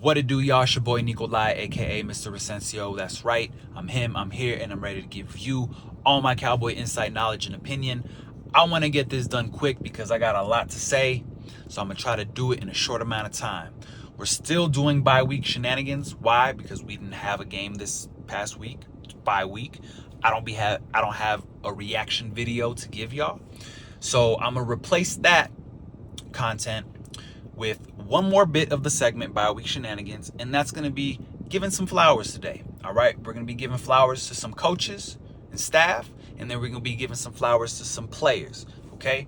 What it do, y'all? It's your boy Nikolai, aka Mr. Recencio. That's right, I'm him. I'm here, and I'm ready to give you all my Cowboy insight, knowledge, and opinion. I want to get this done quick because I got a lot to say, so I'm gonna try to do it in a short amount of time. We're still doing bye-week shenanigans. Why? Because we didn't have a game this past week. It's bye week. I don't have a reaction video to give y'all, so I'm gonna replace that content with one more bit of the segment, bye-week shenanigans, and that's going to be giving some flowers today. All right, we're going to be giving flowers to some coaches and staff, and then we're going to be giving some flowers to some players. Okay,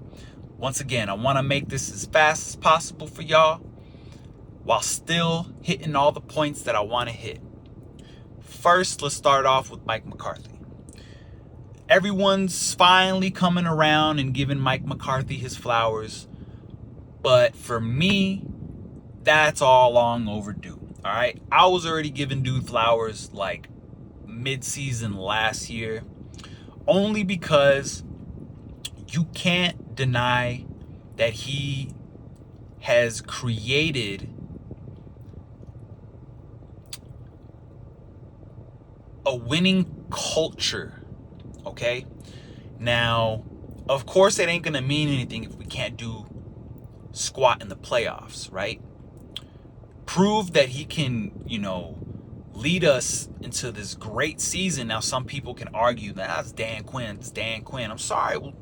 once again, I want to make this as fast as possible for y'all while still hitting all the points that I want to hit. First, let's start off with Mike McCarthy. Everyone's finally coming around and giving Mike McCarthy his flowers, but for me, that's all long overdue. All right, I was already giving dude flowers like mid-season last year, only because you can't deny that he has created a winning culture. Okay, now of course it ain't gonna mean anything if we can't do squat in the playoffs, right? Prove that he can, lead us into this great season. Now, some people can argue that that's Dan Quinn. It's Dan Quinn. I'm sorry.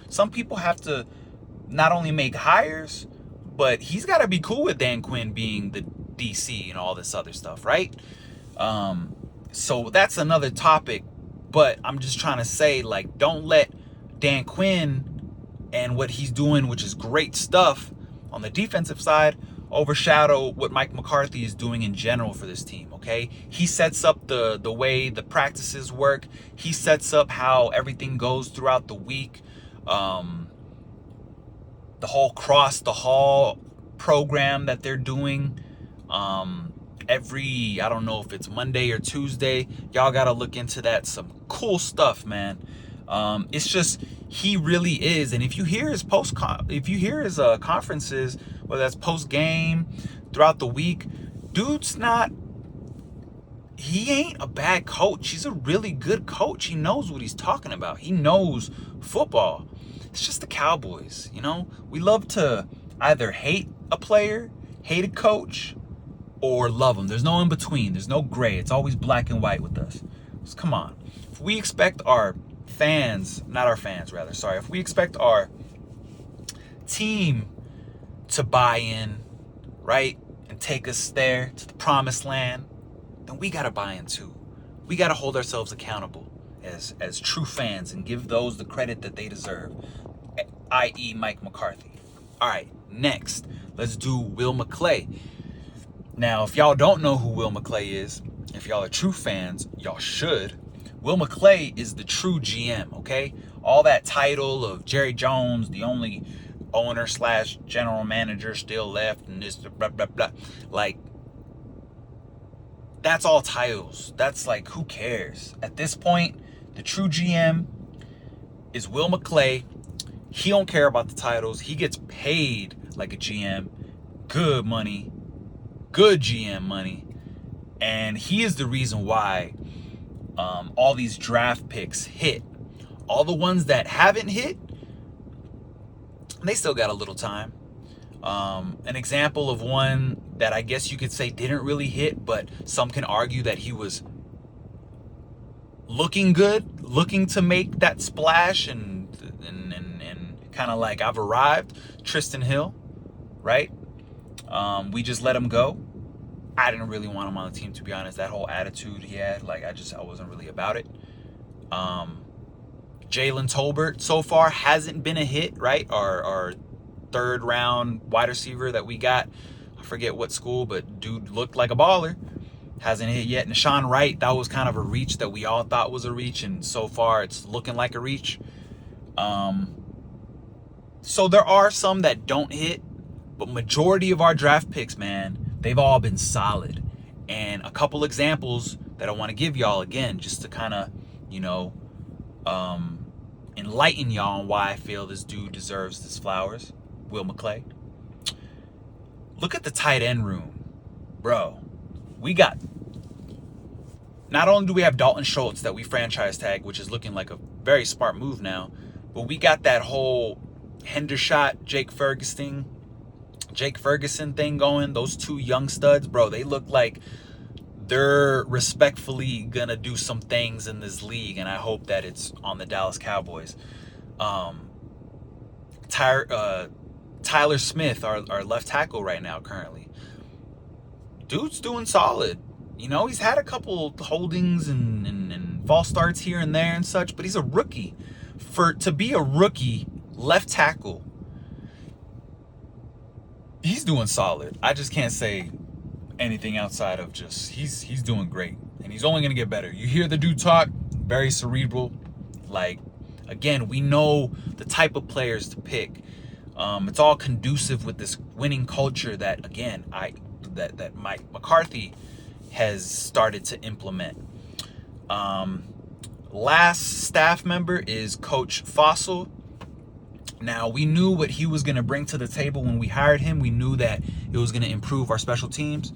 Some people have to not only make hires, but he's got to be cool with Dan Quinn being the DC and all this other stuff, right? So that's another topic. But I'm just trying to say, like, don't let Dan Quinn and what he's doing, which is great stuff on the defensive side, overshadow what Mike McCarthy is doing in general for this team. Okay, he sets up the way the practices work. He sets up how everything goes throughout the week. The whole cross the hall program that they're doing every, I don't know if it's Monday or Tuesday. Y'all gotta look into that. Some cool stuff, man. It's just, he really is. And if you hear his conferences, whether that's post game, throughout the week, he ain't a bad coach. He's a really good coach. He knows what he's talking about. He knows football. It's just the Cowboys, we love to either hate a player, hate a coach, or love them. There's no in between. There's no gray. It's always black and white with us. So come on. If we expect our if we expect our team to buy in, right, and take us there to the promised land, then we got to buy in too. We got to hold ourselves accountable as true fans and give those the credit that they deserve, i.e. Mike McCarthy. All right, next, let's do Will McClay. Now, if y'all don't know who Will McClay is, if y'all are true fans, y'all should. Will McClay is the true GM, okay? All that title of Jerry Jones, the only owner / general manager still left, and this blah, blah, blah. Like, that's all titles. That's like, who cares? At this point, the true GM is Will McClay. He don't care about the titles. He gets paid like a GM. Good money. Good GM money. And he is the reason why all these draft picks hit. All the ones that haven't hit, they still got a little time. An example of one that I guess you could say didn't really hit, but some can argue that he was looking good, looking to make that splash and kind of like, I've arrived. Tristan Hill, right? We just let him go. I didn't really want him on the team, to be honest. That whole attitude he had, like, I wasn't really about it. Jalen Tolbert so far hasn't been a hit, right? Our third round wide receiver that we got, I forget what school, but dude looked like a baller. Hasn't hit yet. Nashawn Wright, that was kind of a reach that we all thought was a reach, and so far it's looking like a reach. So there are some that don't hit, but majority of our draft picks, man, they've all been solid. And a couple examples that I want to give y'all, again, just to kind of, enlighten y'all on why I feel this dude deserves his flowers. Will McClay. Look at the tight end room. bro, we got, not only do we have Dalton Schultz that we franchise tag, which is looking like a very smart move now, but we got that whole Hendershot, Jake Ferguson thing going. Those two young studs, bro, they look like they're respectfully gonna do some things in this league, and I hope that it's on the Dallas Cowboys. Tyler Smith, our left tackle right now currently, dude's doing solid. You know, he's had a couple holdings and false starts here and there and such, but he's a rookie. To be a rookie left tackle, he's doing solid. I just can't say anything outside of just he's doing great, and he's only gonna get better. You hear the dude talk, very cerebral. Like, again, we know the type of players to pick. It's all conducive with this winning culture that, again, that Mike McCarthy has started to implement. Last staff member is Coach Fossil. Now, we knew what he was going to bring to the table when we hired him. We knew that it was going to improve our special teams.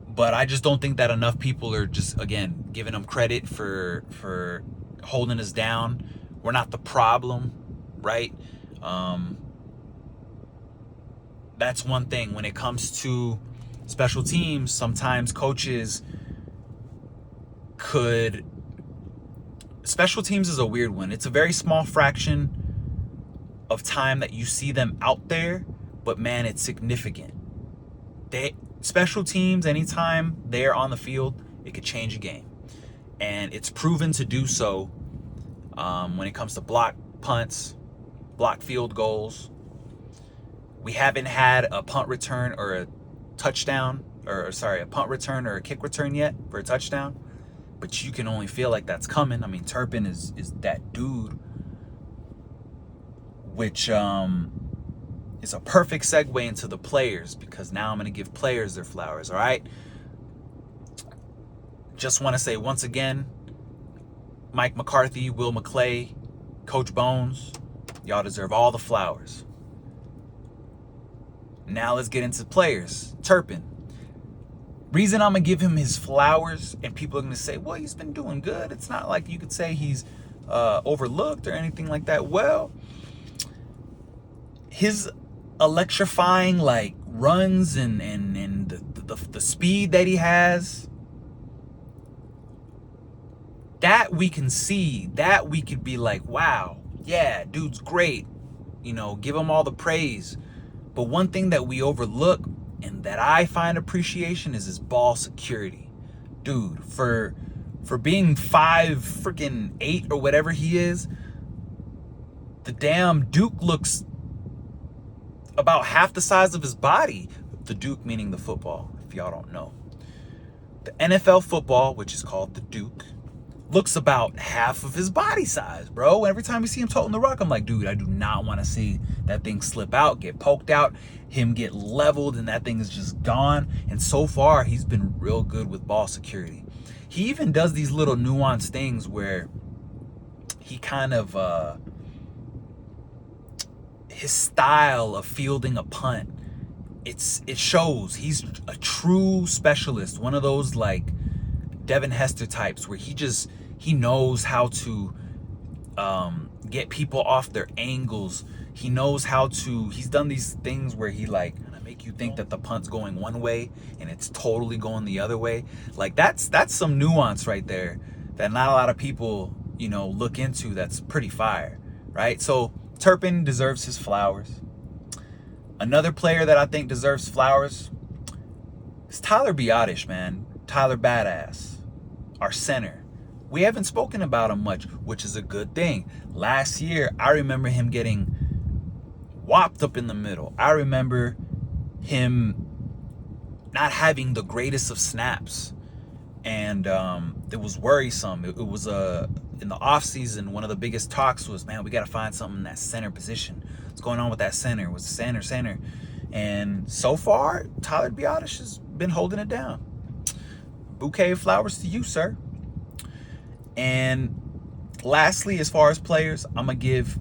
But I just don't think that enough people are just, again, giving him credit for holding us down. We're not the problem, right? That's one thing. When it comes to special teams, sometimes coaches could... Special teams is a weird one. It's a very small fraction of time that you see them out there, but man, it's significant. Special teams, anytime they're on the field, it could change a game. And it's proven to do so when it comes to block punts, block field goals. We haven't had a punt return or a touchdown, a punt return or a kick return yet for a touchdown. But you can only feel like that's coming. I mean, Turpin is that dude, which is a perfect segue into the players, because now I'm going to give players their flowers, all right? Just want to say once again, Mike McCarthy, Will McClay, Coach Bones, y'all deserve all the flowers. Now let's get into players. Turpin. Reason I'm going to give him his flowers, and people are going to say, well, he's been doing good. It's not like you could say he's overlooked or anything like that. Well, his electrifying like runs and the speed that he has, that we can see, that we could be like, wow, yeah, dude's great. You know, give him all the praise. But one thing that we overlook and that I find appreciation is his ball security. Dude, for being 5'8" or whatever he is, the damn Duke looks about half the size of his body. The Duke meaning the football, if y'all don't know. The NFL football, which is called the Duke, looks about half of his body size, bro. Every time we see him toting the rock, I'm like, dude, I do not want to see that thing slip out, get poked out, him get leveled, and that thing is just gone. And so far, he's been real good with ball security. He even does these little nuanced things where he kind of, his style of fielding a punt, it shows he's a true specialist. One of those like Devin Hester types where he knows how to get people off their angles. He knows how to, he's done these things where he like make you think that the punt's going one way and it's totally going the other way. Like that's some nuance right there that not a lot of people, you know, look into. That's pretty fire, right? So Turpin deserves his flowers. Another player that I think deserves flowers is Tyler Biotish, man. Tyler Badass, our center. We haven't spoken about him much, which is a good thing. Last year, I remember him getting whopped up in the middle. I remember him not having the greatest of snaps. And it was worrisome. It was in the offseason, one of the biggest talks was, man, we got to find something in that center position. What's going on with that center? Was center? And so far, Tyler Biotish has been holding it down. Bouquet of flowers to you, sir. And lastly, as far as players, I'm going to give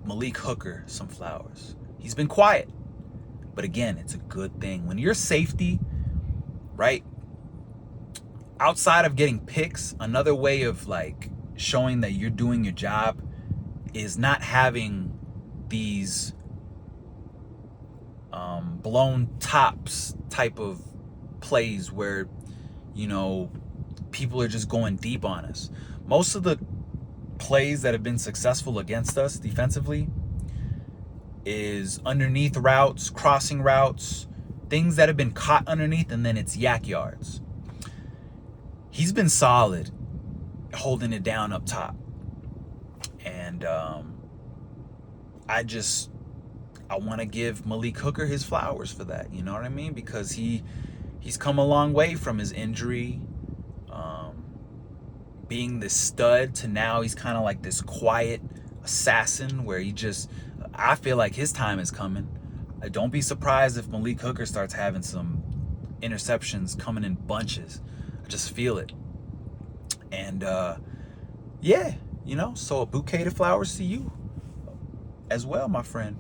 Malik Hooker some flowers. He's been quiet, But again, it's a good thing. When you're safety, right? Outside of getting picks, another way of like showing that you're doing your job is not having these blown tops type of plays where, you know, people are just going deep on us. Most of the plays that have been successful against us defensively is underneath routes, crossing routes, things that have been caught underneath, and then it's yak yards. He's been solid holding it down up top. And I want to give Malik Hooker his flowers for that. You know what I mean? Because he's come a long way from his injury, being this stud, to now he's kind of like this quiet assassin where I feel like his time is coming. Don't be surprised if Malik Hooker starts having some interceptions coming in bunches. I just feel it. And yeah, you know, so a bouquet of flowers to you as well, my friend.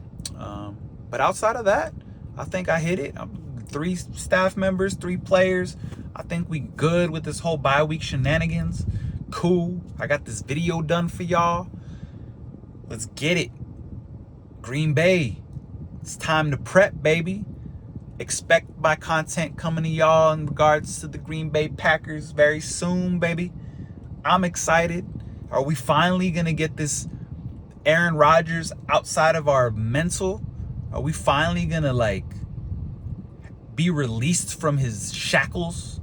But outside of that, I think I hit it. 3 staff members, 3 players. I think we good with this whole bye week shenanigans. Cool. I got this video done for y'all. Let's get it. Green Bay. It's time to prep, baby. Expect my content coming to y'all in regards to the Green Bay Packers very soon, baby. I'm excited. Are we finally going to get this Aaron Rodgers outside of our mental? Are we finally going to, like, be released from his shackles?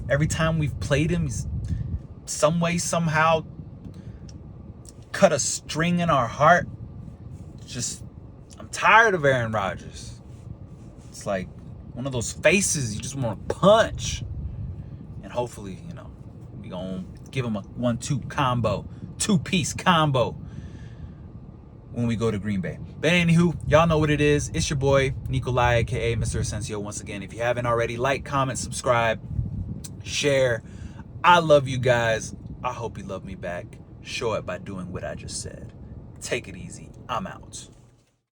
Every time we've played him, he's some way, somehow cut a string in our heart. I'm tired of Aaron Rodgers. It's like one of those faces you just want to punch. And hopefully, you know, we gonna give him a 1-2 combo, 2-piece combo when we go to Green Bay. But anywho, y'all know what it is. It's your boy, Nikolai, aka Mr. Asensio. Once again, if you haven't already, like, comment, subscribe, share. I love you guys. I hope you love me back. Show it by doing what I just said. Take it easy. I'm out.